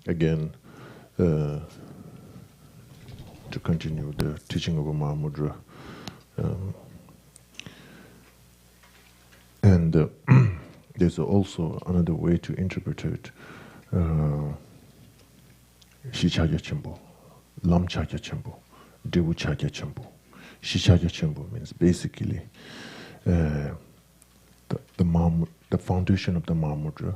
again, to continue the teaching of Mahamudra. And there's also another way to interpret it. Shichagya Chimbo, Lam Chagya Chimbo, Devu Chagya Chimbo. Shichagya Chimbo means basically the foundation of the Mahamudra.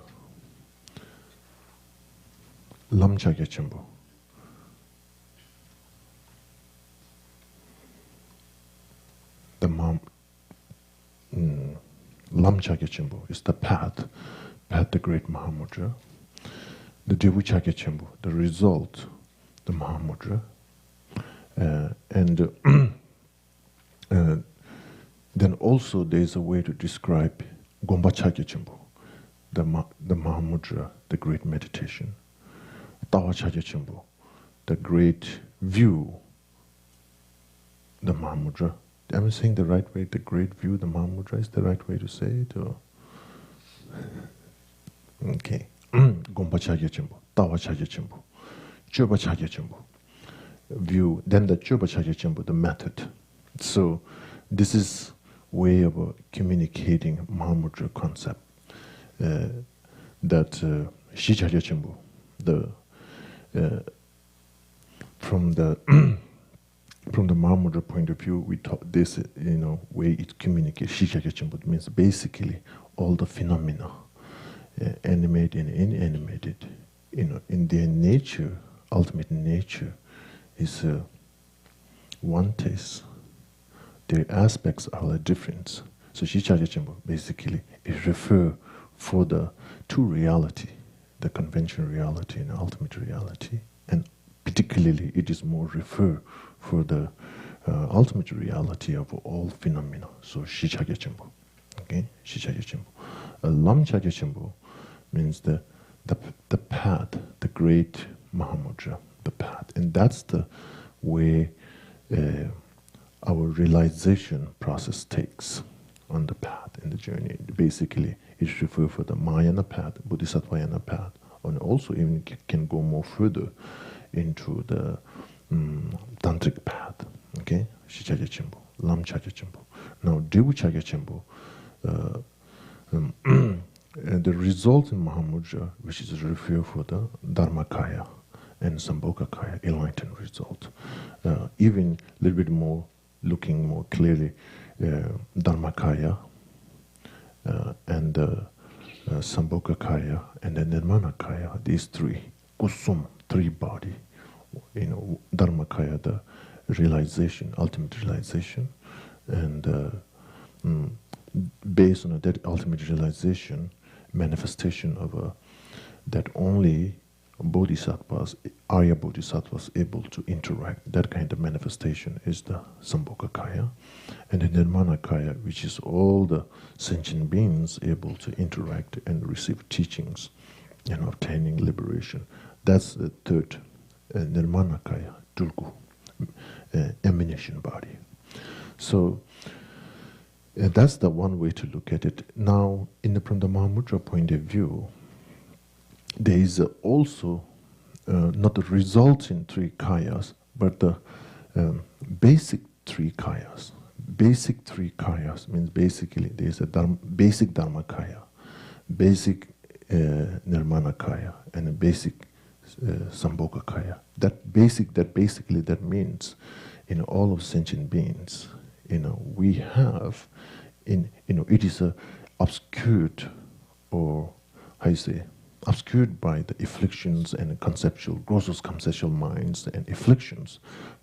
Lam Chagya Chimbo. Lam Chagya Chimbo is the path, the great Mahamudra. The Devu Chagya Chimbo, the result, the Mahamudra. Then also there is a way to describe Gompa Chagya Chimbo, the Mahamudra, the great meditation. Tawa Chagya Chimbo, the great view, the Mahamudra. Am I saying the right way? The great view, the Mahamudra is the right way to say it? Or? Okay. Gompa Chagya Chimbo, Tawa Chagya Chimbo, Choba Chagya Chimbo. View, then the Choba Chagya Chimbo, the method. So this is way of communicating Mahamudra concept. That Shichagya Chimbo, from the Mahamudra point of view, we talk this, way it communicates. Shichagya Chimbo means basically all the phenomena, animated and inanimated, in their nature, ultimate nature, is one taste. Their aspects are the difference. So Shichagya Chimbo basically is refer for the two reality, the conventional reality and ultimate reality, and particularly it is more refer for the ultimate reality of all phenomena. So Shichagya Chimbo, okay, Shichagya Chimbo. Lam Chagya Chimbo means the path, the great Mahamudra, the path, and that's the way our realization process takes on the path in the journey. Basically, it's referred for the Mahayana path, Bodhisattvayana path, and also even can go more further into the tantric path. Okay, Shichagya Chimbo, Lam Chagya Chimbo. Now, Devu Chagya Chimbo, the result in Mahamudra, which is referred for the Dharmakaya and Sambhogakaya, enlightened result. Even a little bit more, looking more clearly, Dharmakaya and Sambhogakaya and the Nirmanakaya, these three, Kusum, three body, Dharmakaya, the realization, ultimate realization, and based on that ultimate realization, manifestation of that only bodhisattvas, Arya bodhisattvas, able to interact. That kind of manifestation is the Sambhogakaya, and the Nirmanakaya, which is all the sentient beings able to interact and receive teachings and obtaining liberation. That's the third Nirmanakaya, Tulku, emanation body. So that's the one way to look at it. Now, from the Mahamudra point of view, there is also not the resulting three kayas, but the basic three kayas. Basic three kayas means basically there is a basic Dharmakaya, basic Nirmanakaya, and a basic Sambhogakaya. That means in all of sentient beings, we have it is obscured, or how you say, obscured by the afflictions and conceptual, gross conceptual minds and afflictions,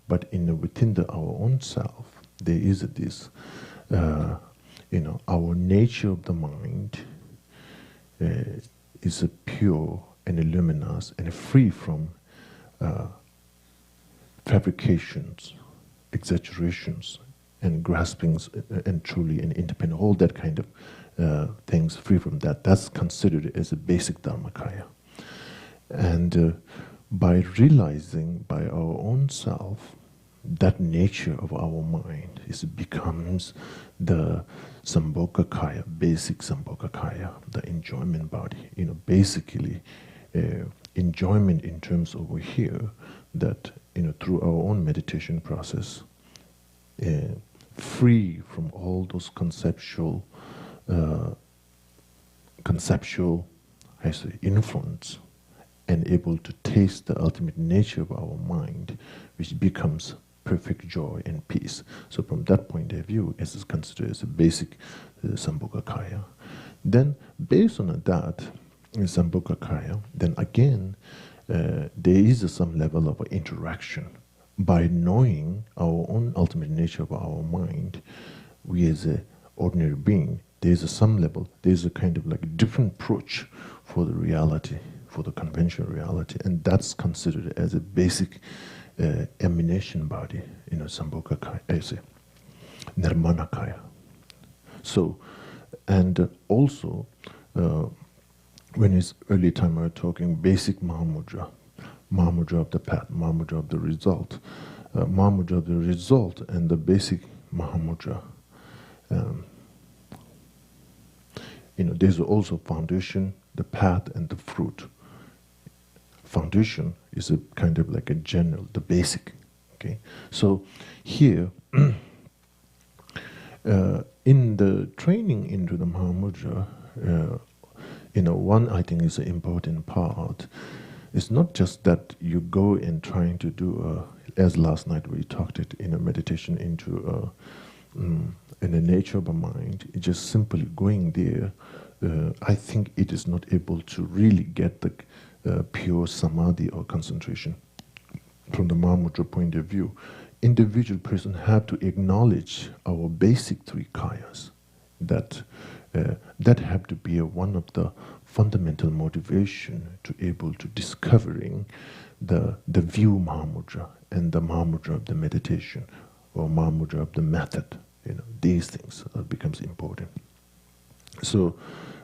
but within our own self, there is this, our nature of the mind is pure and luminous and free from fabrications, exaggerations, and graspings, and truly and independent, all that kind of things, free from that. That's considered as a basic Dharmakaya. And by realizing by our own self that nature of our mind, becomes the Sambhogakaya, basic Sambhogakaya, the enjoyment body. Basically, enjoyment in terms over here that, through our own meditation process, free from all those conceptual, I say, influence, and able to taste the ultimate nature of our mind, which becomes perfect joy and peace. So from that point of view, it is considered as a basic Sambhogakaya. Then, based on that, Sambhogakaya, then again, there is some level of interaction. By knowing our own ultimate nature of our mind, we as an ordinary being, there's some level, there's a kind of like different approach for the reality, for the conventional reality, and that's considered as a basic emanation body, Sambhogakaya, as a Nirmanakaya. So, and also, when it's early time we were talking basic Mahamudra, Mahamudra of the path, Mahamudra of the result, Mahamudra of the result, and the basic Mahamudra. There's also foundation, the path, and the fruit. Foundation is a kind of like a general, the basic. Okay, so here in the training into the Mahamudra, one I think is an important part. It's not just that you go and trying to do, as last night we talked it in a meditation into in the nature of a mind. It's just simply going there. I think it is not able to really get the pure samadhi or concentration. From the Mahamudra point of view, individual person have to acknowledge our basic three kayas, that have to be one of the fundamental motivation to able to discovering the view Mahamudra and the Mahamudra of the meditation or Mahamudra of the method. These things becomes important. So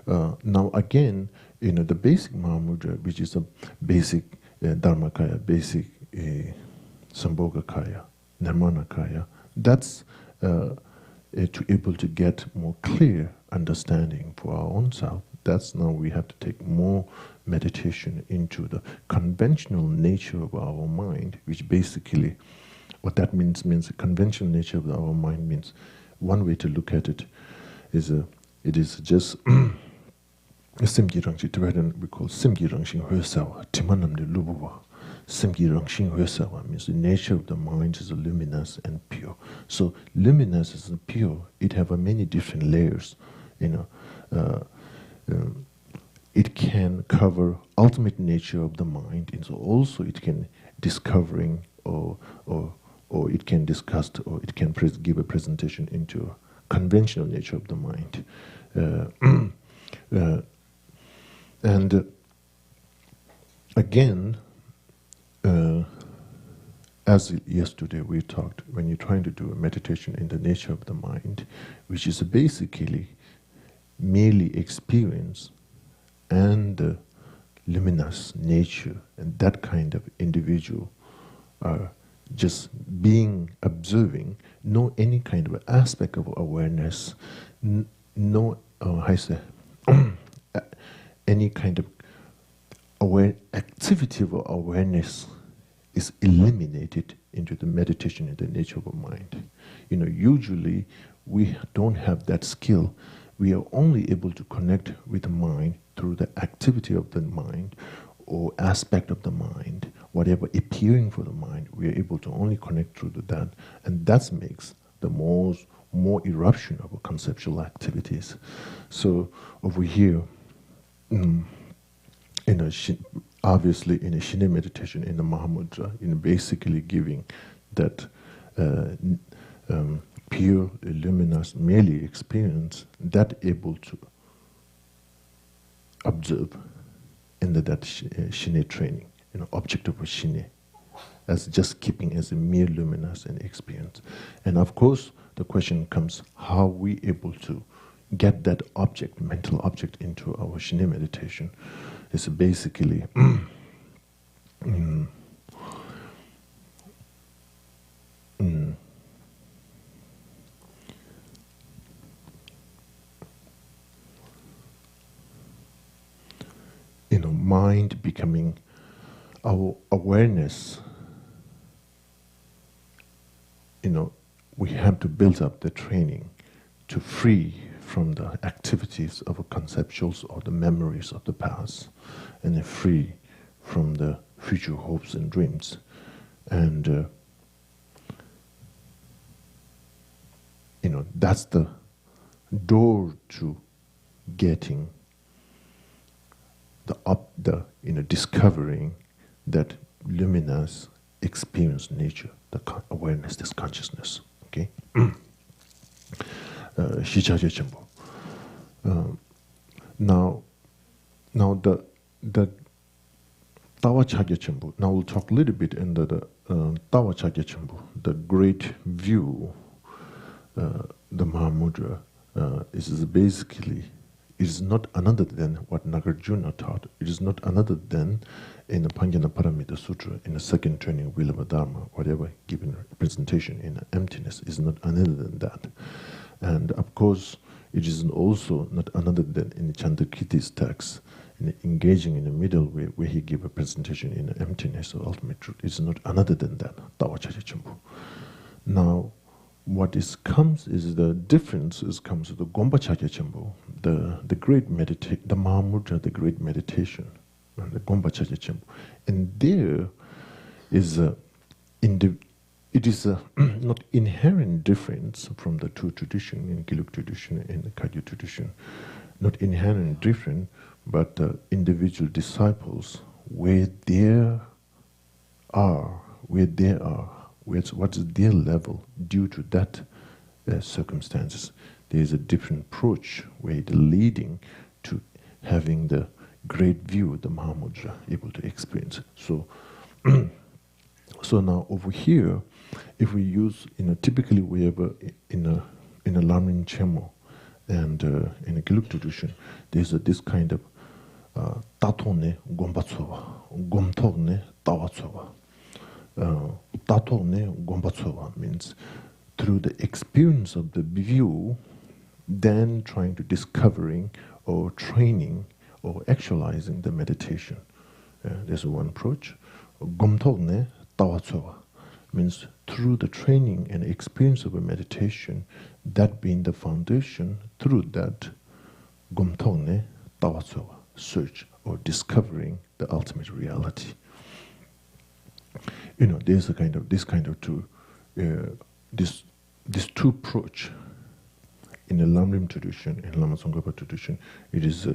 now again, the basic Mahamudra, which is a basic Dharmakaya, basic Sambhogakaya, Nirmanakaya, that's to able to get more clear understanding for our own self. That's now we have to take more meditation into the conventional nature of our mind, which basically, what that means the conventional nature of our mind means, one way to look at it is it is just Simgi Rangshi Tibetan we call Simgi Rangshin Hyosawa, Timanam de Lubuwa. Simgi Rangshin Hyosawa means the nature of the mind is luminous and pure. So luminous is pure, it have many different layers, it can cover ultimate nature of the mind, and so also it can discovering or it can discuss, or it can give a presentation into conventional nature of the mind. And again, as yesterday we talked, when you're trying to do a meditation in the nature of the mind, which is basically merely experience and the luminous nature, and that kind of individual are just being observing, no any kind of aspect of awareness, no I say any kind of activity of awareness is eliminated into the meditation in the nature of a mind. Usually we don't have that skill. We are only able to connect with the mind through the activity of the mind or aspect of the mind, whatever appearing for the mind, we are able to only connect through that, and that makes the more eruption of conceptual activities. So over here, obviously in a Shine meditation, in the Mahamudra, basically giving that pure, luminous, merely experience, that able to observe in that Shine training, object of a Shine, as just keeping as a mere luminous and experience. And of course, the question comes, how we able to get that object, mental object, into our Shine meditation? It's basically mind becoming our awareness. We have to build up the training to free from the activities of conceptuals or the memories of the past, and then free from the future hopes and dreams. And that's the door to getting discovering that luminous experience nature, the awareness, this consciousness. Okay. Shichaje Chenpo. Now the Tawa Chagya Chenpo. Now we'll talk a little bit in the Tawa Chagya Chenpo, the great view. The Mahamudra is basically, it is not another than what Nagarjuna taught. It is not another than in the Pangyana Paramita Sutra, in the second training of Vilama Dharma, whatever given presentation in emptiness is not another than that. And of course, it is also not another than in Chandrakirti's text, in engaging in the middle way, where he gave a presentation in emptiness or ultimate truth. It's not another than that. Tawa Chaja Chenpo. Now, what comes is the difference comes to the Gompa Chagya Chenpo, the great meditation, the Mahamudra, the great meditation, and the Gompa Chagya Chenpo. And there is it is a not inherent difference from the two traditions, in Giluk tradition and the Kagyu tradition, not inherent different, but individual disciples where they are, what is their level due to that circumstances. There is a different approach where the leading to having the great view, the Mahamudra, able to experience. So, so now over here, if we use, typically we have in a Lamrim Chemo and in a Giluk tradition, there's this kind of tatone gombatsowa, gomtogne tawatsowa. Tatone gombatsowa means through the experience of the view, then trying to discovering or training or actualizing the meditation. There's one approach. Gomtogne tawatsowa means through the training and experience of a meditation, that being the foundation, through that gomtogne tawatsowa, search or discovering the ultimate reality. There's this two approach in the Lamrim tradition, in Lama Tsongkhapa tradition. It is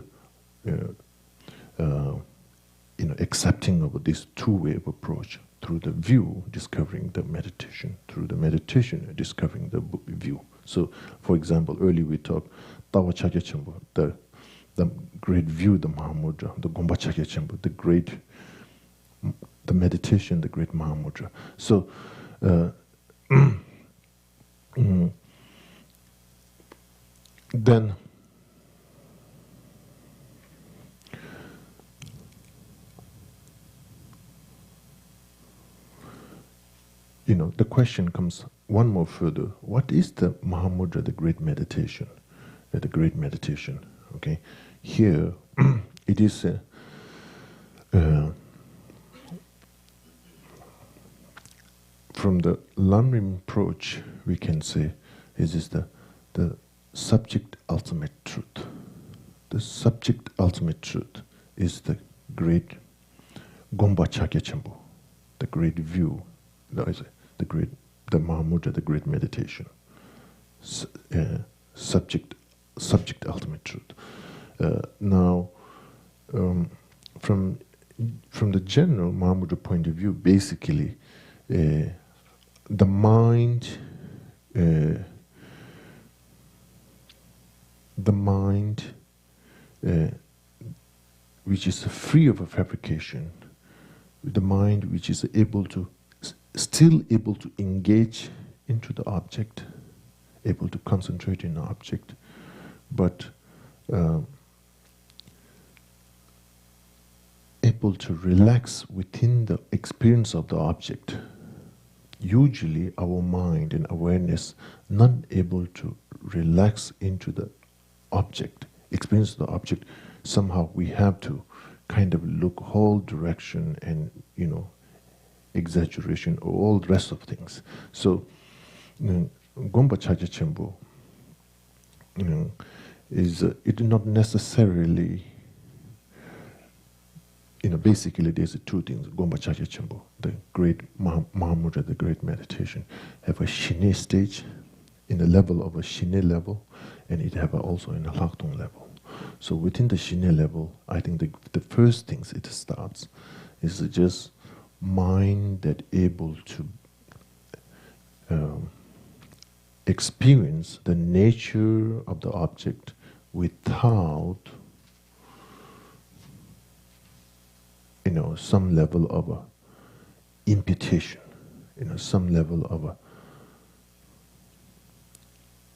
accepting of this two-way of approach, through the view discovering the meditation, through the meditation discovering the view. So, for example, earlier we talked Tawa Chagya Chenpo, the great view, the Mahamudra, the Gompa Chagya Chenpo, the meditation, the great Mahamudra. So, then the question comes one more further. What is the Mahamudra, the great meditation? The great meditation, okay? Here, it is from the Lamrim approach, we can say, is the subject ultimate truth. The subject ultimate truth is the great Gompa Chagya Chenpo, the great view, the Mahamudra, the great meditation. Subject ultimate truth. Now, from the general Mahamudra point of view, basically, the mind, which is free of a fabrication, the mind which is still able to engage into the object, able to concentrate in the object, but able to relax within the experience of the object. Usually our mind and awareness not able to relax into the object, experience the object. Somehow we have to kind of look whole direction and, exaggeration or all the rest of things. So, Gompa Chaja Chembo is it not necessarily, basically there's two things. Gompa Chaja Chembo, the great Mahamudra, the great meditation, have a Shine stage in the level of a Shine level, and it have also in a Laktung level. So within the Shine level, I think the first things it starts is just mind that able to experience the nature of the object without, some level of a imputation, some level of a,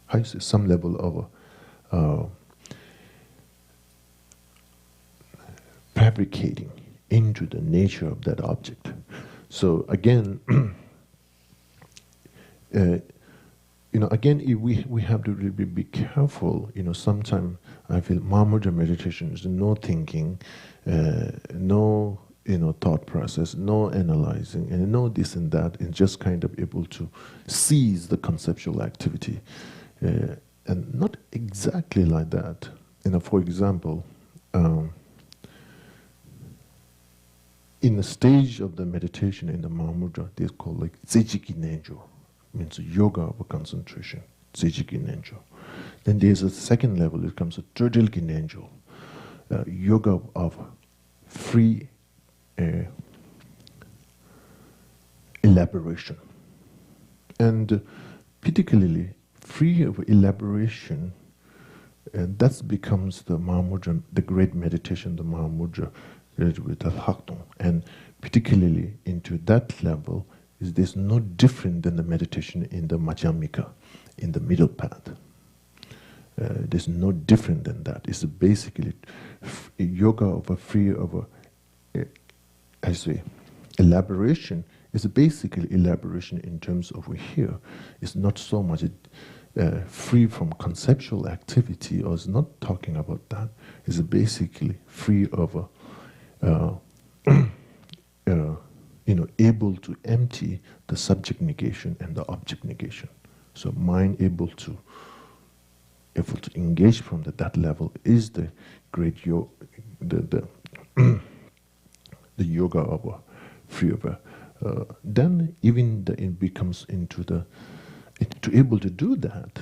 how you say, some level of a fabricating into the nature of that object. So again, again, we have to really be careful. Sometimes I feel Mahamudra meditation is no thinking, no thought process, no analyzing, and no this and that, and just kind of able to seize the conceptual activity, and not exactly like that. For example, in the stage of the meditation in the Mahamudra, they call like Zejiki Nenjo, means yoga of concentration, Zejiki Nenjo. Then there's a second level, it comes to Turdelki Nenjo, yoga of free elaboration. And particularly free of elaboration, and that becomes the Mahamudra, the great meditation, the Mahamudra, with the Haktung. And particularly into that level, there's no different than the meditation in the Madhyamika, in the middle path. There's no different than that. It's basically a yoga of a free of a, I say, elaboration. Is basically elaboration in terms of here. It's not so much free from conceptual activity, or it's not talking about that. It's basically free of a able to empty the subject negation and the object negation. So mind able to engage from that level is the great yoga, the yoga of a free of a. Then even it becomes into the to able to do that.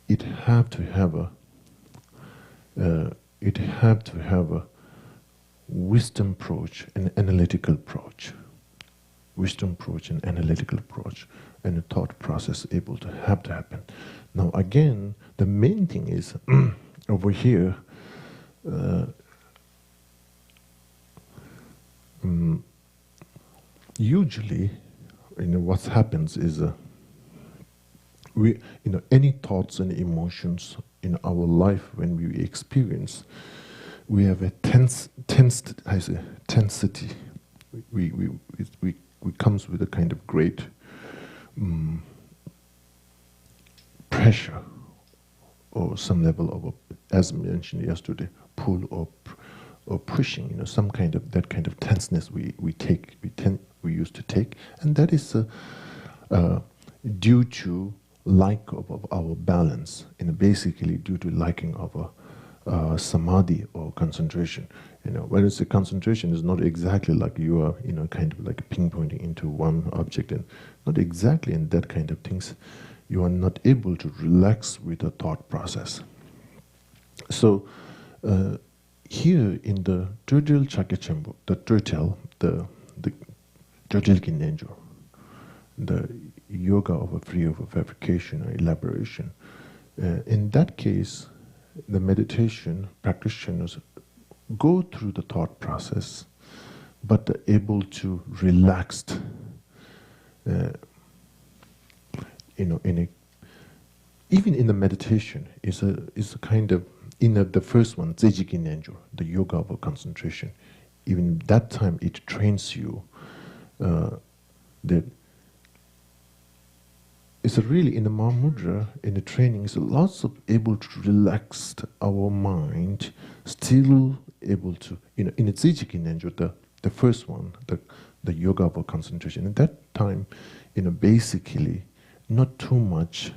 It have to have a wisdom approach, an analytical approach, and a thought process able to have to happen. Now again, the main thing is over here. Usually, what happens is we, any thoughts and emotions in our life when we experience, we have a tensity. We comes with a kind of great pressure, or some level of, as mentioned yesterday, pull or pushing. Some kind of that kind of tenseness we used to take, and that is due to lack of our balance, and basically due to lacking of a samadhi or concentration. When it's a concentration, it's not exactly like you are, kind of like pinpointing into one object, and not exactly in that kind of things. You are not able to relax with the thought process. So here in the Turtel Chakachembo, the Turtel, the Turtel Kinenjo, the yoga of a free of a fabrication or elaboration. In that case, the meditation practitioners go through the thought process, but they're able to relax, even in the meditation, is a kind of, the first one, Zejiki Nenjo, the yoga of a concentration. Even that time, it trains you that it's a really, in the Mahamudra, in the training, it's lots of able to relax our mind, still able to, in the Zijiki Nenjo, the first one, the yoga of concentration. At that time, basically, not too much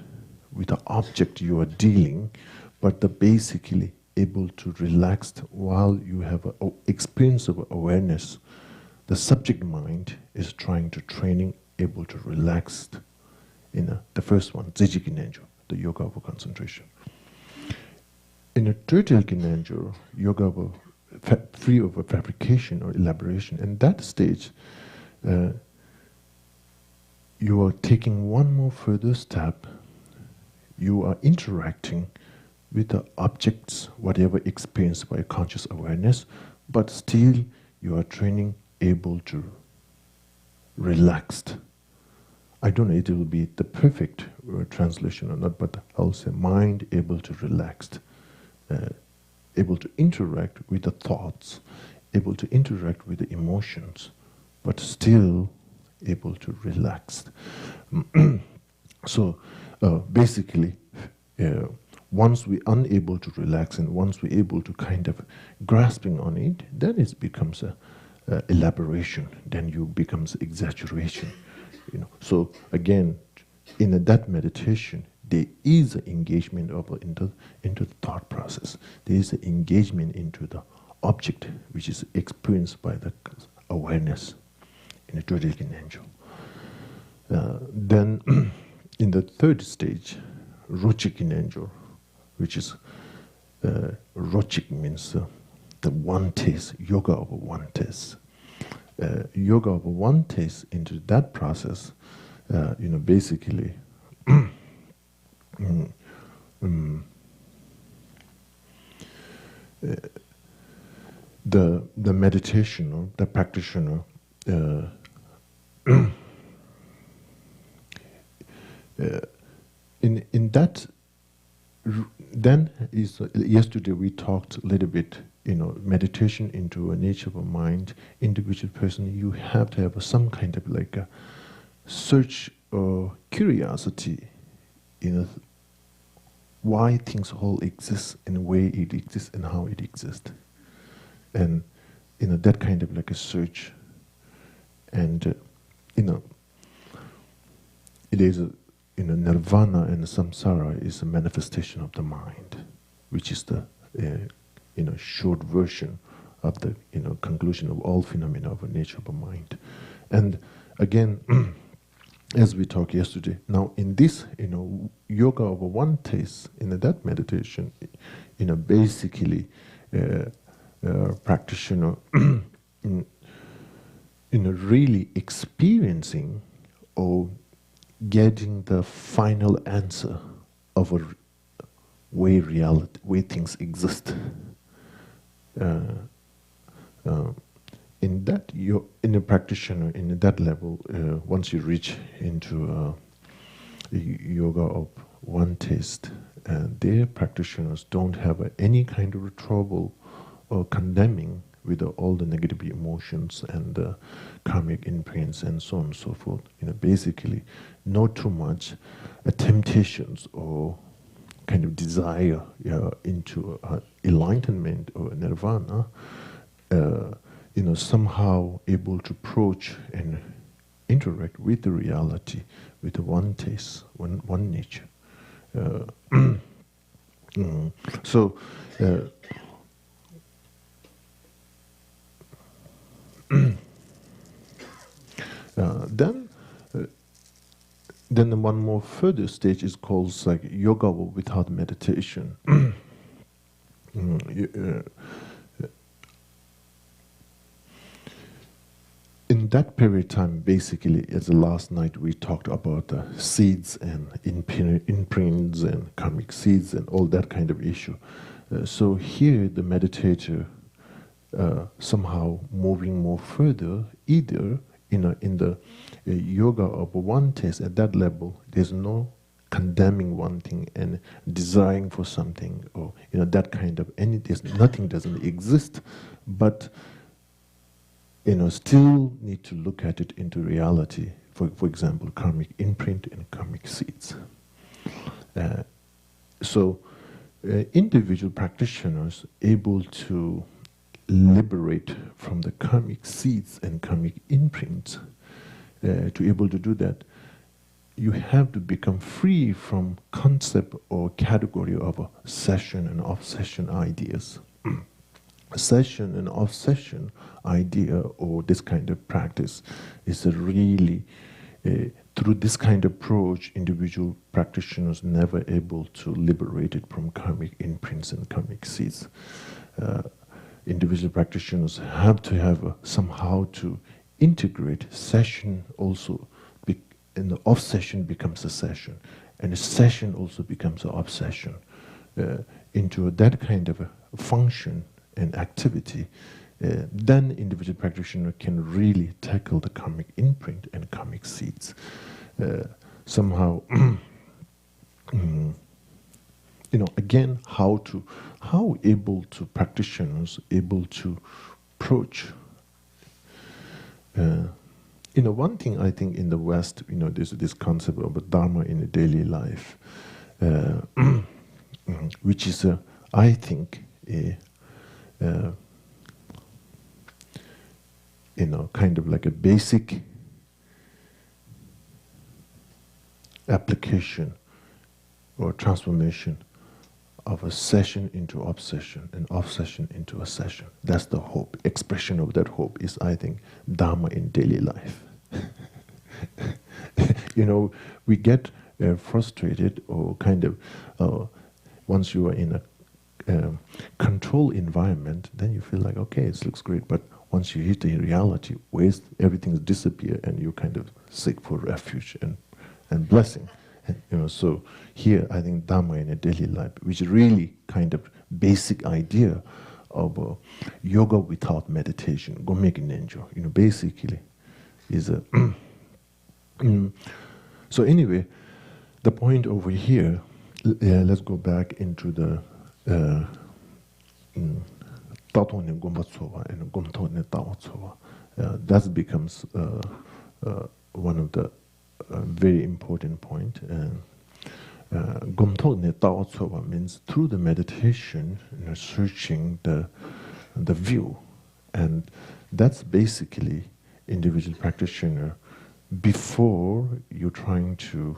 with the object you are dealing, but basically able to relax while you have an experience of awareness. The subject mind is trying to training, able to relax. The first one, Zijiki Nenjo, the yoga of concentration. In the third Nenjo, yoga of free of fabrication or elaboration. In that stage, you are taking one more further step. You are interacting with the objects, whatever experienced by conscious awareness, but still you are training able to relaxed. I don't know if it will be the perfect translation or not, but I'll say mind able to relaxed, able to interact with the thoughts, able to interact with the emotions, but still able to relax. So basically, once we're unable to relax and once we're able to kind of grasping on it, then it becomes a elaboration, then you becomes exaggeration. So again, in that meditation, there is an engagement into the thought process. There is an engagement into the object, which is experienced by the awareness in the Drodilkin angel. Then, in the third stage, Rochikin angel, which is Rochik means the one taste, yoga of one taste. Yoga of one taste into that process, basically, the meditation, the practitioner, in that, then is yesterday we talked a little bit. Meditation into a nature of a mind, individual person, you have to have some kind of like a search or curiosity, why things all exist and the way it exists and how it exists. And, that kind of like a search. And, it is nirvana and samsara is a manifestation of the mind, which is the, short version of the conclusion of all phenomena of the nature of the mind. And again, as we talked yesterday, now in this yoga of one taste, in that meditation, basically practitioner really experiencing or getting the final answer of a way things exist. In that, in a practitioner, in that level, once you reach into yoga of one taste, their practitioners don't have any kind of trouble or condemning with all the negative emotions and karmic imprints and so on and so forth. Basically, not too much temptations or kind of desire into enlightenment or nirvana, somehow able to approach and interact with the reality, with the one taste, one nature. So, then one more further stage is called like yoga without meditation. In that period of time, basically, as the last night we talked about seeds and imprints and karmic seeds and all that kind of issue. So here the meditator somehow moving more further, either in the yoga of one taste at that level, there's no condemning one thing and desiring for something, or that kind of nothing doesn't exist, but still need to look at it into reality for example, karmic imprint and karmic seeds. So individual practitioners able to liberate from the karmic seeds and karmic imprints, to able to do that, you have to become free from concept or category of a session and off-session ideas. Session and off-session idea or this kind of practice is a really, through this kind of approach, individual practitioners never able to liberate it from karmic imprints and karmic seeds. Individual practitioners have to have somehow to integrate session also, and the off-session becomes a session, and a session also becomes an off-session, into that kind of a function and activity. Then individual practitioner can really tackle the karmic imprint and karmic seeds. Somehow, again, how able to practitioners able to approach. One thing I think in the West, there's this concept of a dharma in a daily life, which is, I think, kind of like a basic application or transformation of a session into obsession and off-session into a session. That's the hope. Expression of that hope is, I think, dharma in daily life. We get frustrated or kind of, once you are in a control environment, then you feel like, okay, it looks great, but once you hit the reality, where everything's disappear and you kind of seek for refuge and blessing. And, so here I think Dharma in a daily life, which is really kind of basic idea of yoga without meditation, Gomeki Nenjo, basically is a so anyway, the point over here, let's go back into the Tato ne Gomba Tsowa and Gomto ne Tao Tsowa. That becomes one of the very important point. Gomto ne Tao Tsowa means through the meditation, searching the view, and that's basically individual practitioner before you're trying to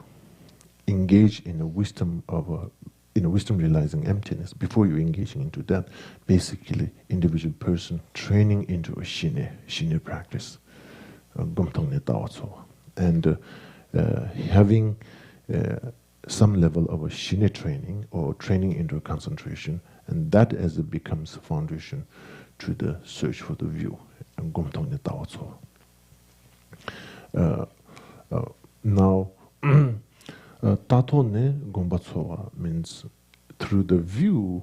engage in a wisdom of wisdom realizing emptiness. Before you're engaging into that, basically individual person training into a shine practice, Gomtong ne Tao Tsowa, and having some level of a shine training or training into a concentration, and that as it becomes a foundation to the search for the view, and Gomtong ne Tao Tsowa. Now, Tato ne Gomba Tsowa means through the view,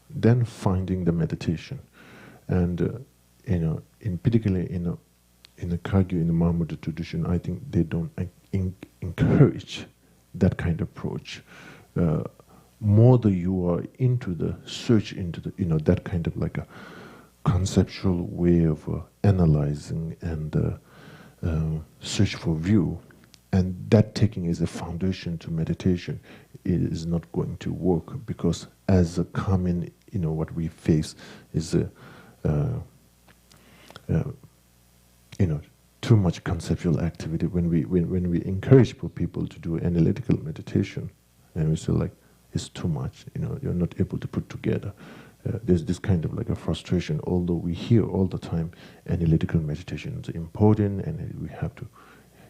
then finding the meditation, and in particularly in the Kagyu, in the Mahamudra tradition, I think they don't encourage that kind of approach. More that you are into the search into the that kind of like a conceptual way of analyzing and search for view, and that taking as a foundation to meditation, it is not going to work, because as a common, what we face is too much conceptual activity. When we encourage for people to do analytical meditation, and we say like it's too much, you're not able to put together. There's this kind of like a frustration, although we hear all the time analytical meditation is important and we have to.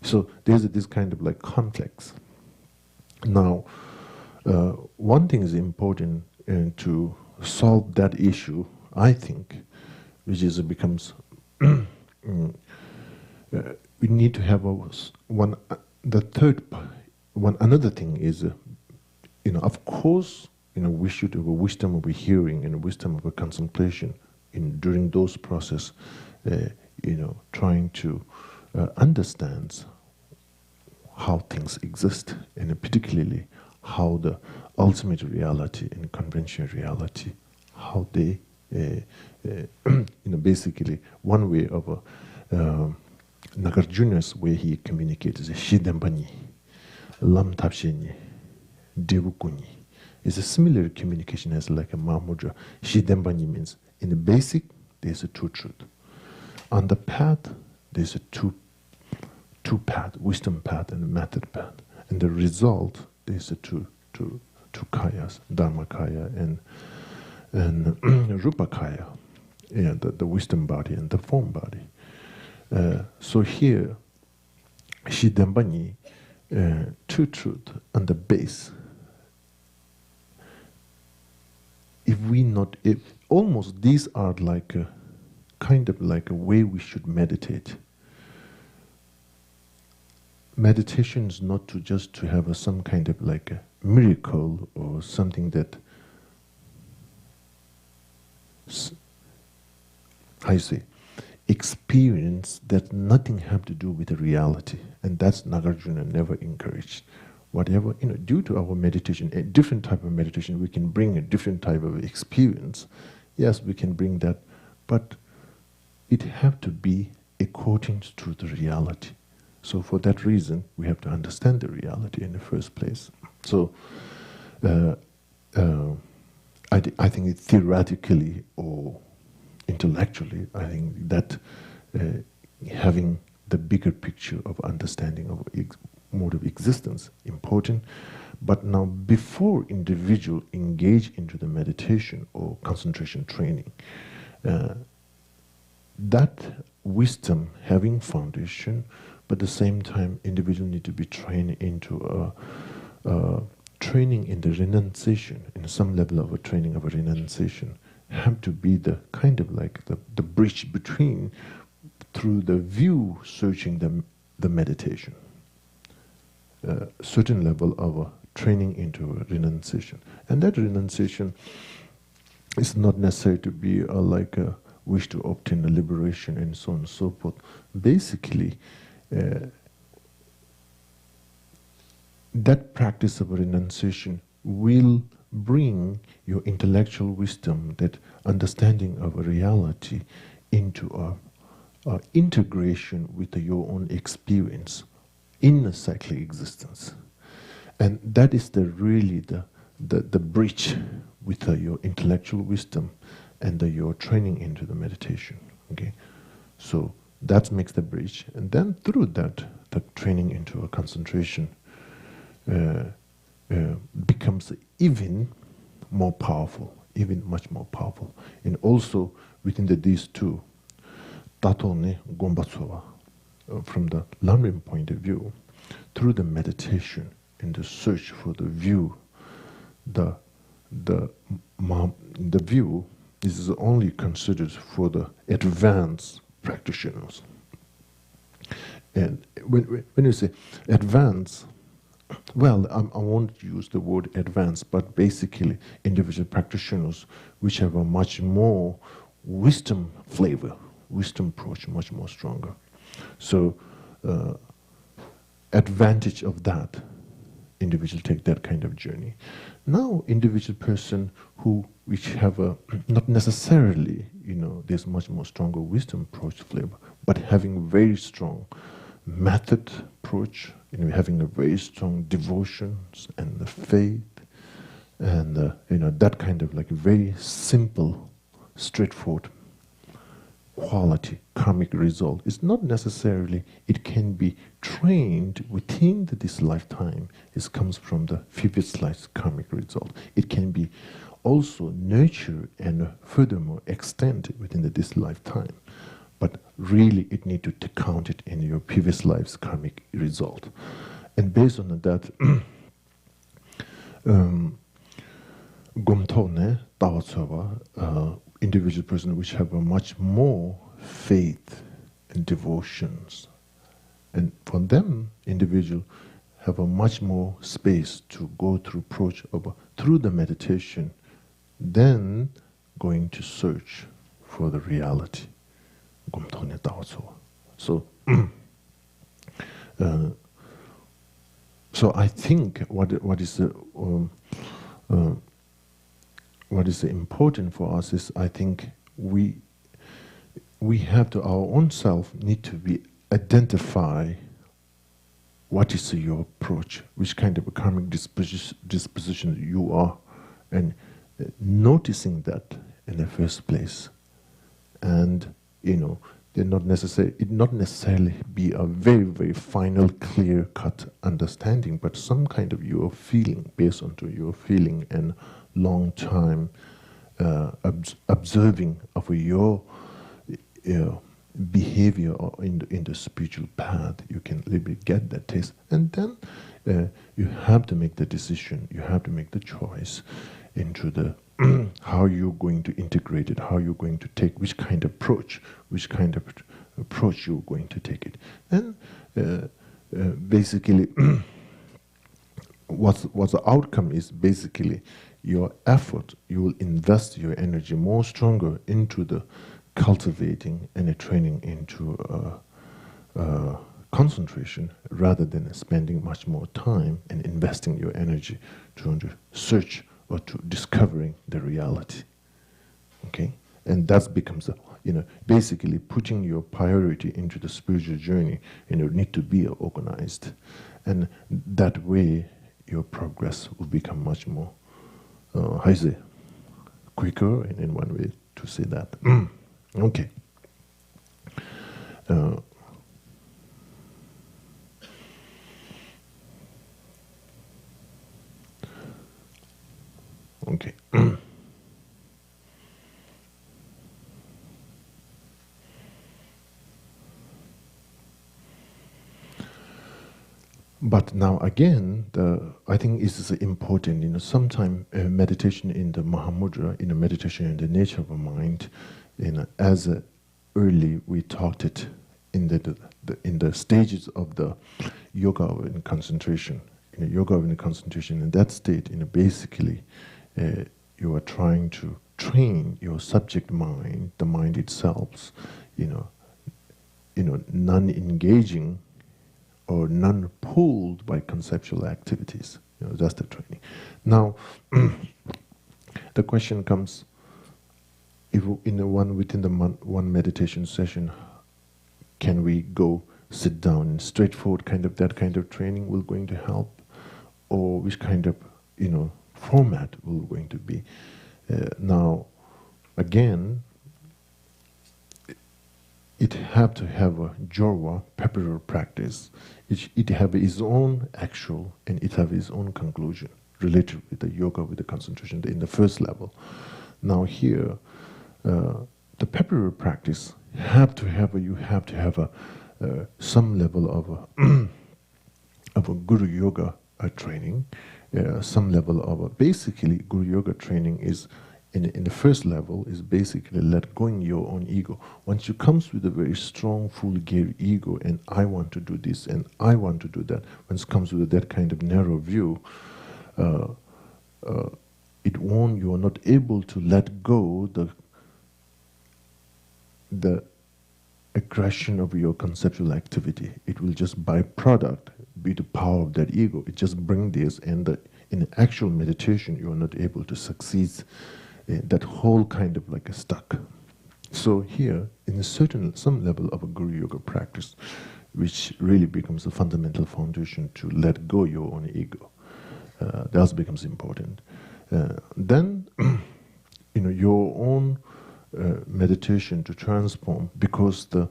So there's this kind of like conflicts. Now, one thing is important to solve that issue, I think, which is it becomes we need to have another thing is, of course, we should have a wisdom of a hearing and a wisdom of a contemplation during those process, trying to understand how things exist, and particularly how the ultimate reality and conventional reality, how they, basically one way of Nagarjuna's way he communicates is Shidambani, Lam Tapsheni, Devukuni. It's a similar communication as like a Mahamudra. Shidambani means in the basic, there's a two truth. On the path, there's a two path, wisdom path and a method path. And the result, there's a two kayas, Dharmakaya and Rupakaya, yeah, the wisdom body and the form body. So here, Shidambani, two truth on the base. If almost these are like a kind of like a way we should meditate. Meditation is not just to have some kind of like a miracle or something that I say experience that nothing have to do with the reality, and that's Nagarjuna never encouraged. Whatever, due to our meditation, a different type of meditation, we can bring a different type of experience. Yes, we can bring that, but it have to be according to the reality. So for that reason, we have to understand the reality in the first place. So I think it theoretically or intellectually, I think that having the bigger picture of understanding of mode of existence important. But now, before individual engage into the meditation or concentration training, that wisdom having foundation, but at the same time, individual need to be trained into training in the renunciation, in some level of a training of a renunciation, have to be the kind of like the bridge between, through the view, searching the meditation. Certain level of training into a renunciation. And that renunciation is not necessary to be like a wish to obtain a liberation and so on and so forth. Basically, that practice of renunciation will bring your intellectual wisdom, that understanding of a reality, into a integration with your own experience in a cyclic existence. And that is really the bridge with your intellectual wisdom and your training into the meditation. Okay, so that makes the bridge, and then through that, the training into a concentration becomes even more powerful, even much more powerful. And also within these two, Tato ne Gombatsuwa, from the Lamrim point of view, through the meditation and the search for the view, the view is only considered for the advanced practitioners. And when you say advanced, well, I won't use the word advanced, but basically individual practitioners which have a much more wisdom flavor, wisdom approach, much more stronger. So advantage of that, individual take that kind of journey. Now, individual person which have a, not necessarily, there's much more stronger wisdom approach flavor, but having very strong method approach, having a very strong devotions and the faith, and that kind of like very simple, straightforward quality, karmic result. It's not necessarily, it can be trained within this lifetime. It comes from the previous life's karmic result. It can be also nurtured and furthermore extended within this lifetime. But really it need to count it in your previous life's karmic result. And based on that, Gomtone, Tawatsava, individual person which have a much more faith and devotions. And for them, individual have a much more space to go through approach through the meditation than going to search for the reality. So, so I think what is important for us is, I think we have to, our own self need to be identify what is your approach, which kind of a karmic disposition you are, and noticing that in the first place. And, they're not necessary, it not necessarily be a very, very final, clear-cut understanding, but some kind of your feeling, based on your feeling and long time observing of your behavior in the spiritual path. You can literally get that taste, and then you have to make the decision, you have to make the choice into the how you're going to integrate it, how you're going to take, which kind of approach you're going to take it. And basically, what's the outcome is basically your effort. You will invest your energy more stronger into the cultivating and a training into concentration, rather than spending much more time and investing your energy to search or to discovering the reality. Okay? And that becomes, basically putting your priority into the spiritual journey, need to be organized. And that way, your progress will become much more, quicker, and in one way to say that. Okay. Okay. But now again, I think this is important. Sometimes meditation in the Mahamudra, meditation in the nature of a mind, as early we talked it in the stages of the yoga and concentration. Yoga and concentration, in that state, basically, you are trying to train your subject mind, the mind itself, non-engaging or non-pulled by conceptual activities. That's the training. Now, the question comes: if within the one meditation session, can we go sit down and straightforward that kind of training will going to help, or which kind of format will going to be? Now, again, it have to have a jorwa preparatory practice. It have its own actual, and it have its own conclusion related with the yoga, with the concentration in the first level. Now here, the preparatory practice you have to have some level of a guru yoga training, some level of basically guru yoga training is in the first level is basically let going your own ego. Once you comes with a very strong full gear ego, and I want to do this and I want to do that, once it comes with that kind of narrow view, you are not able to let go the aggression of your conceptual activity. It will just byproduct be the power of that ego. It just brings this, and in actual meditation you are not able to succeed. That whole kind of like a stuck. So here, in some level of a guru yoga practice, which really becomes a fundamental foundation to let go your own ego, that becomes important. Then, your own meditation to transform, because the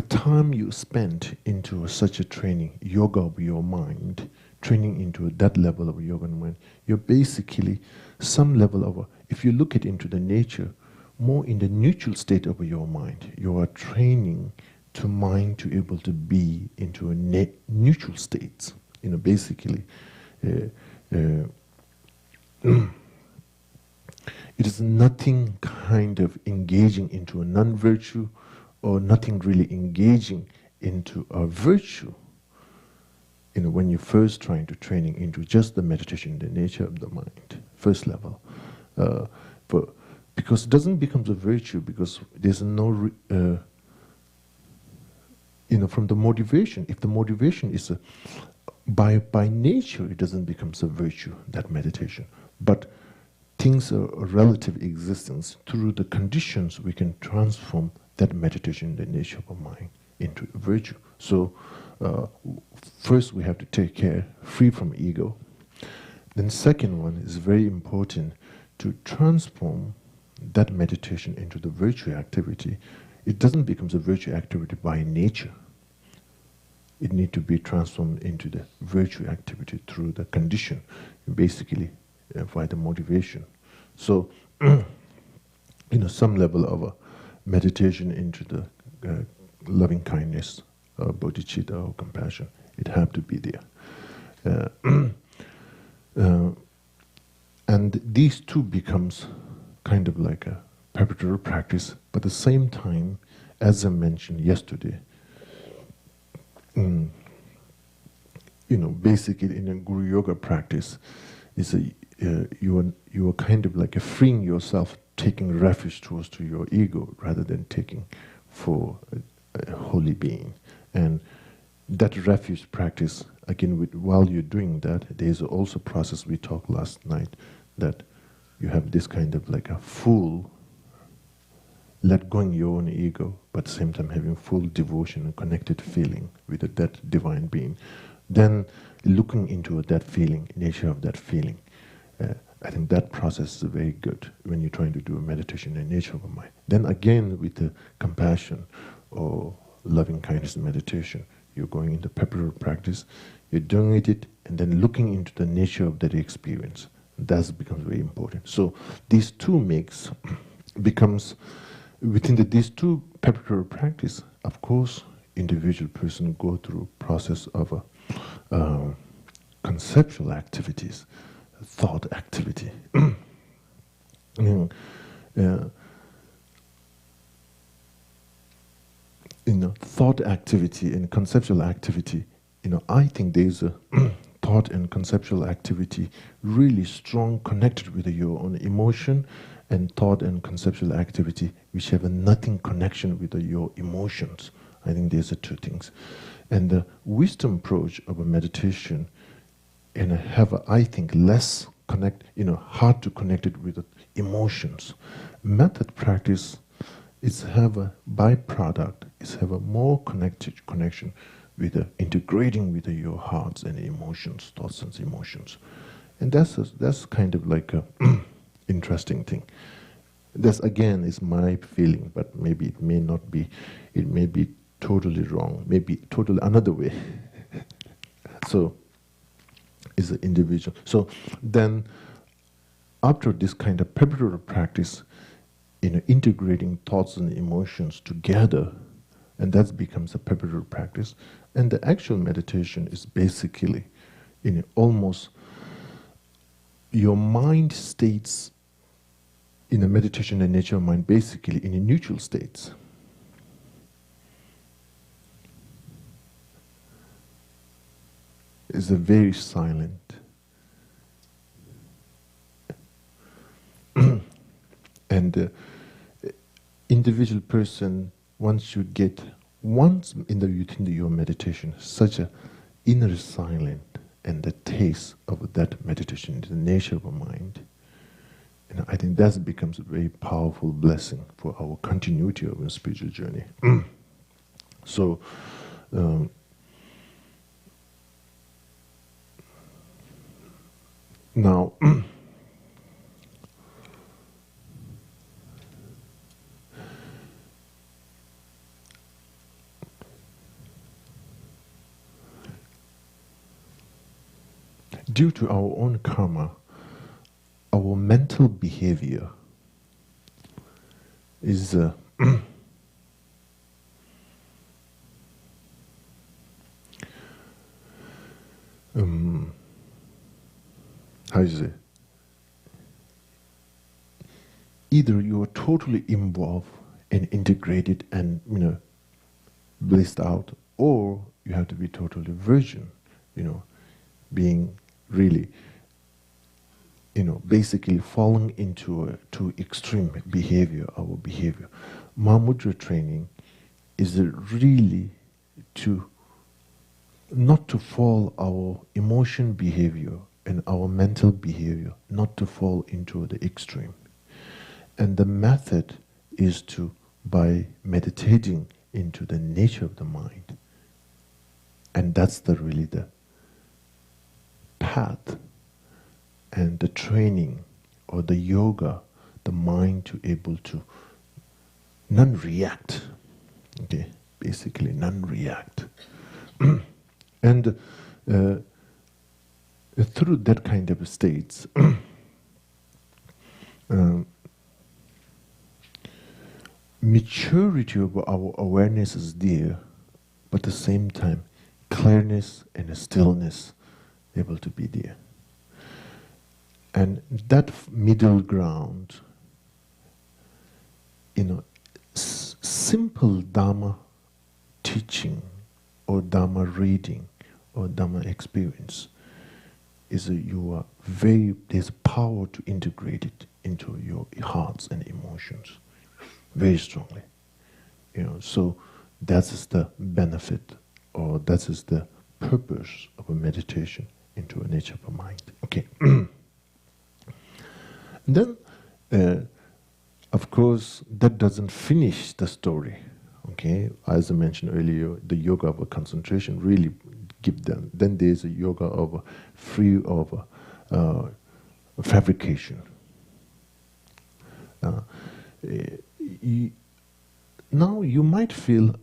time you spend into such a training, yoga of your mind, training into that level of yoga and mind, you're basically some level of if you look into the nature, more in the neutral state of your mind, you are training to mind to able to be into a neutral state. Basically, it is nothing kind of engaging into a non-virtue, or nothing really engaging into a virtue. When you're first trying to training into just the meditation, the nature of the mind, first level. But because it doesn't become a virtue, because there's no, from the motivation, if the motivation is by nature, it doesn't become a virtue, that meditation. But things are a relative existence. Through the conditions, we can transform that meditation in the nature of our mind. into virtue. So first we have to take care, free from ego. Then second one is very important, to transform that meditation into the virtue activity. It doesn't become a virtue activity by nature. It needs to be transformed into the virtue activity through the condition, basically by the motivation. So, some level of meditation into the loving kindness, bodhicitta or compassion, it have to be there. And these two becomes kind of like a preparatory practice, but at the same time, as I mentioned yesterday, basically in a Guru Yoga practice, is you are kind of like freeing yourself, taking refuge towards to your ego rather than taking for a holy being. And that refuge practice, again, while you're doing that, there's also a process we talked last night, that you have this kind of like a full let going your own ego, but at the same time having full devotion and connected feeling with that divine being. Then looking into that feeling, nature of that feeling. I think that process is very good when you're trying to do a meditation in the nature of a mind. Then again, with the compassion or loving kindness meditation, you're going into preparatory practice, you're doing it, and then looking into the nature of that experience. That becomes very important. So these two becomes, within these two preparatory practice, of course, individual person go through process of conceptual activities, thought activity. Thought activity and conceptual activity, I think there's a thought and conceptual activity really strong connected with your own emotion, and thought and conceptual activity which have a nothing connection with your emotions. I think there's the two things. And the wisdom approach of a meditation have, I think, less hard to connect it with the emotions. Method practice is have a byproduct, is have a more connected connection with integrating with your hearts and emotions, thoughts and emotions. And that's kind of like a interesting thing. That's again is my feeling, but maybe it may not be. It may be totally wrong, maybe totally another way. So, is an individual. So then, after this kind of preparatory practice, integrating thoughts and emotions together, and that becomes a preparatory practice. And the actual meditation is basically, almost your mind states in a meditation and nature of mind, basically in a neutral states. It's a very silent. And individual person, once within your meditation, such a inner silence and the taste of that meditation, the nature of a mind, I think that becomes a very powerful blessing for our continuity of a spiritual journey. So, now, due to our own karma, our mental behavior is how is it? Either you are totally involved and integrated and blissed out, or you have to be totally virgin, being really, basically falling into a too extreme behavior, our behavior. Mahamudra training is really not to fall our emotion behavior and our mental behavior, not to fall into the extreme. And the method is by meditating into the nature of the mind. And that's really the path and the training or the yoga, the mind to able to non-react. Okay, basically non-react. And through that kind of states, maturity of our awareness is there, but at the same time, clearness and stillness able to be there. And that middle ground, simple Dharma teaching or Dharma reading or Dharma experience is there's power to integrate it into your hearts and emotions very strongly. So that is the benefit, or that is the purpose of a meditation into a nature of a mind. Okay. Then, of course, that doesn't finish the story. Okay, as I mentioned earlier, the yoga of concentration really give them. Then there's a yoga of free of fabrication. Now you might feel,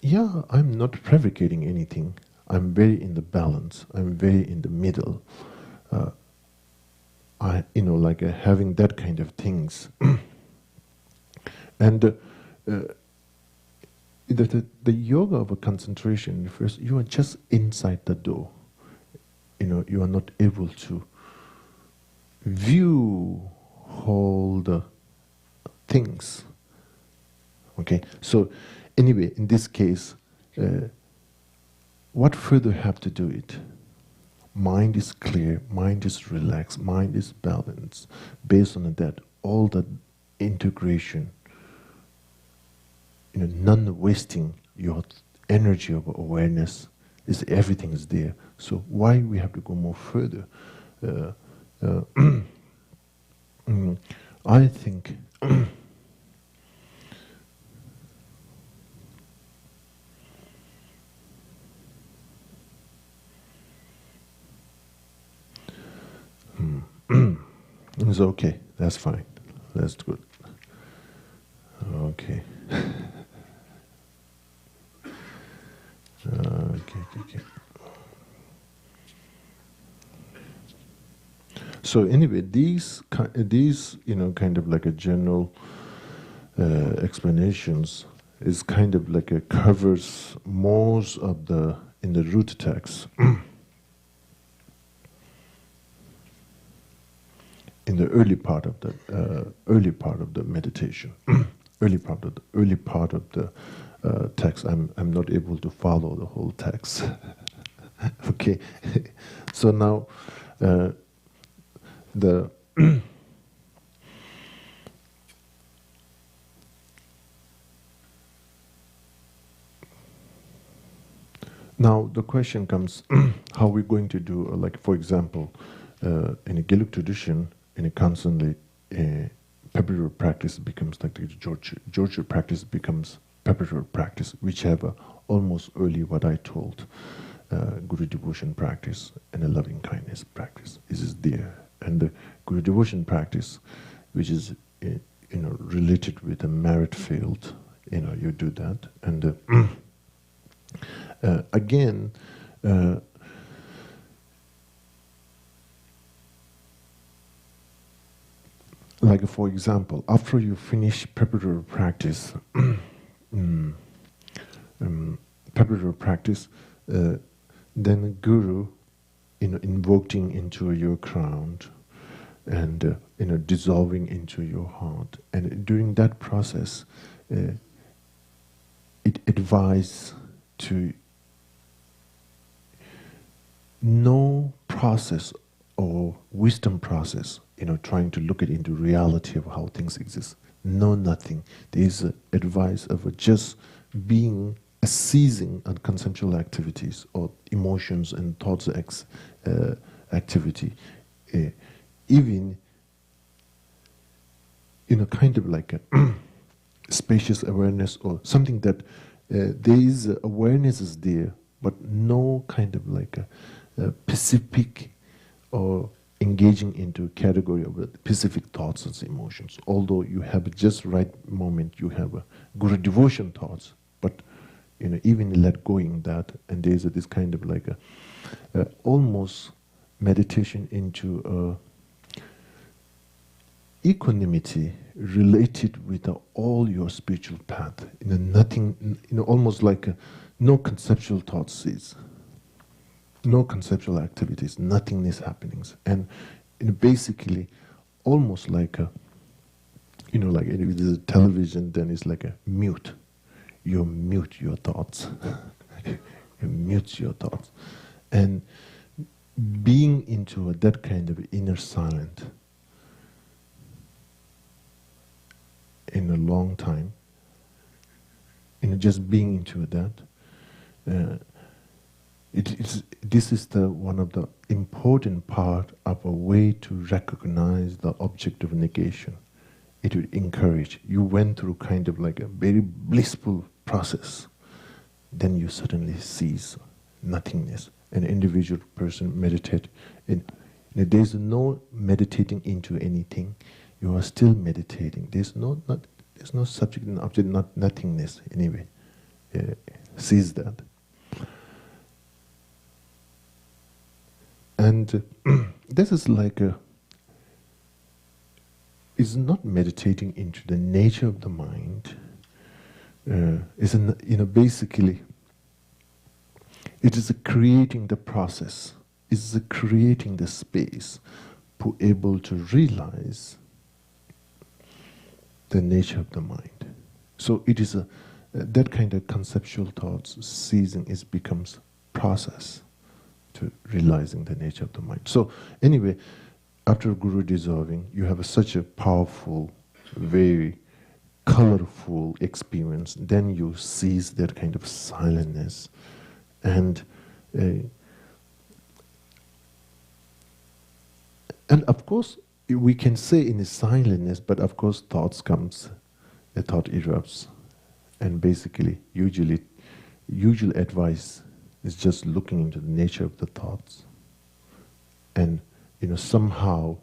yeah, I'm not fabricating anything. I'm very in the balance. I'm very in the middle. Having that kind of things. And the yoga of a concentration, first, you are just inside the door. You are not able to view all the things. Okay, so anyway, in this case, what further have to do it? Mind is clear, mind is relaxed, mind is balanced. Based on that, all the integration, none wasting your energy of awareness, is everything is there. So why we have to go more further? I think it's okay. That's fine. That's good. Okay. Okay. So anyway, these kind of like a general explanations is kind of like a covers most of in the root text. In the early part of the meditation, early part of the text. I'm not able to follow the whole text. Okay, so now now the question comes: how are we going to do? Like, for example, in a Gelug tradition, in a constantly preparatory practice becomes like the Georgia practice becomes preparatory practice, which have almost early what I told, Guru devotion practice and a loving kindness practice. This is there, and the Guru devotion practice, which is related with the merit field, you do that, and again. Like, for example, after you finish preparatory practice, then Guru, invoking into your crown, and dissolving into your heart, and during that process, it advises to no process or wisdom process, trying to look into reality of how things exist. No, nothing. There is advice of just being seizing on consensual activities or emotions and thoughts activity. Even, kind of like a spacious awareness or something that there is awareness is there, but no kind of like a specific or engaging into a category of specific thoughts and emotions. Although you have just right moment, you have a guru devotion thoughts, but even let going that, and there's this kind of like a almost meditation into equanimity related with all your spiritual path. Nothing, almost like no conceptual thoughts sees, no conceptual activities, nothingness happenings, and basically almost like like if there's a television, then it's like a mute. You mute your thoughts. You mute your thoughts, and being into that kind of inner silence in a long time, just being into that, this is one of the important part of a way to recognize the object of negation. It would encourage. You went through kind of like a very blissful process, then you suddenly cease nothingness. An individual person meditate. There's no meditating into anything. You are still meditating. There's no subject and object, not nothingness anyway. Sees that. And this is like is not meditating into the nature of the mind. Basically, it is creating the process. It is creating the space to able to realize the nature of the mind. So it is that kind of conceptual thoughts seizing becomes process to realizing the nature of the mind. So anyway, after Guru dissolving, you have such a powerful, very colorful experience. Then you seize that kind of silentness, and of course we can say in the silentness, but of course thoughts comes, a thought erupts, and basically usual advice is just looking into the nature of the thoughts, and somehow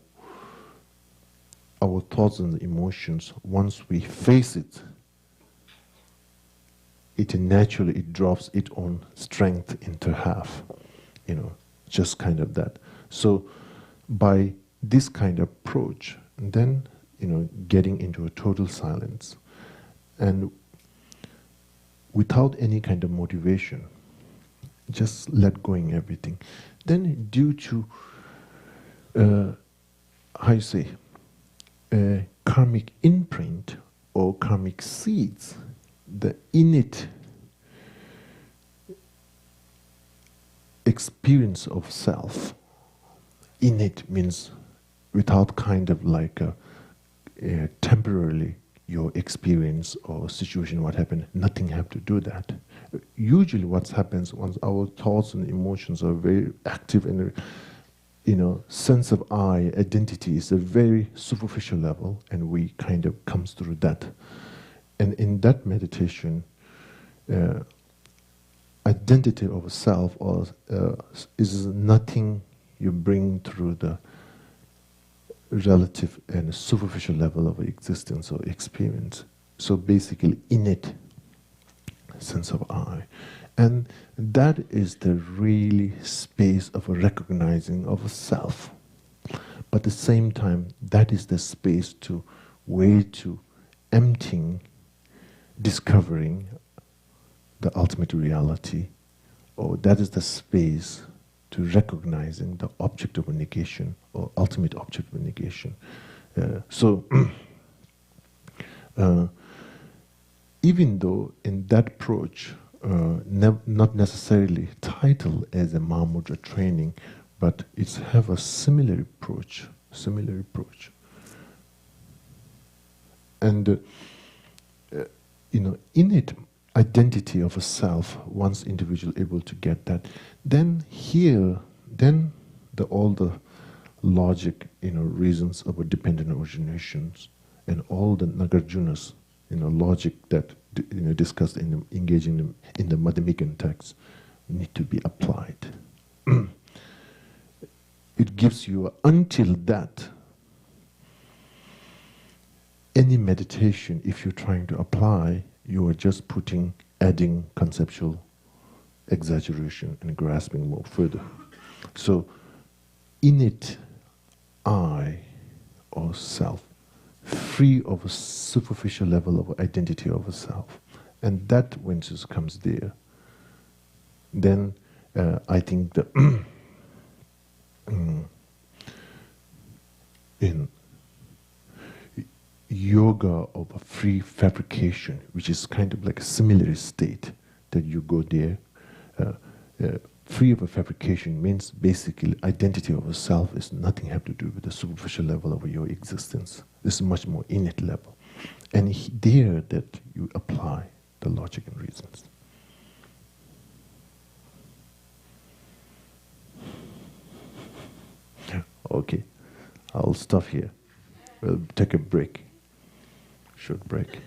our thoughts and emotions, once we face it, it naturally drops its own strength into half, just kind of that. So by this kind of approach, then getting into a total silence, and without any kind of motivation, just let going everything. Then due to karmic imprint or karmic seeds, the innate experience of self. Innate means without kind of like temporarily your experience or situation, what happened, nothing have to do that. Usually what happens once our thoughts and emotions are very active, and sense of I, identity is a very superficial level, and we kind of comes through that. And in that meditation, identity of self is nothing you bring through the relative and superficial level of existence or experience. So basically innate sense of I. And that is the really space of a recognizing of a self. But at the same time, that is the space to way to emptying, discovering the ultimate reality, or that is the space to recognizing the object of a negation or ultimate object of a negation. Even though in that approach, not necessarily titled as a Mahamudra training, but it's have a similar approach. And innate identity of a self, once individual able to get that, then all the logic, reasons about dependent originations and all the Nagarjuna's, logic that discussed in engaging in the Madhyamika text need to be applied. It gives you, until that, any meditation, if you're trying to apply, you are just adding conceptual exaggeration and grasping more further. So, innate I or self, free of a superficial level of identity of a self, and that when it comes there, then I think that in yoga of a free fabrication, which is kind of like a similar state that you go there, free of a fabrication means basically identity of a self is nothing have to do with the superficial level of your existence. This is much more innate level. And there that you apply the logic and reasons. Okay, I'll stop here. We'll take a break. Short break.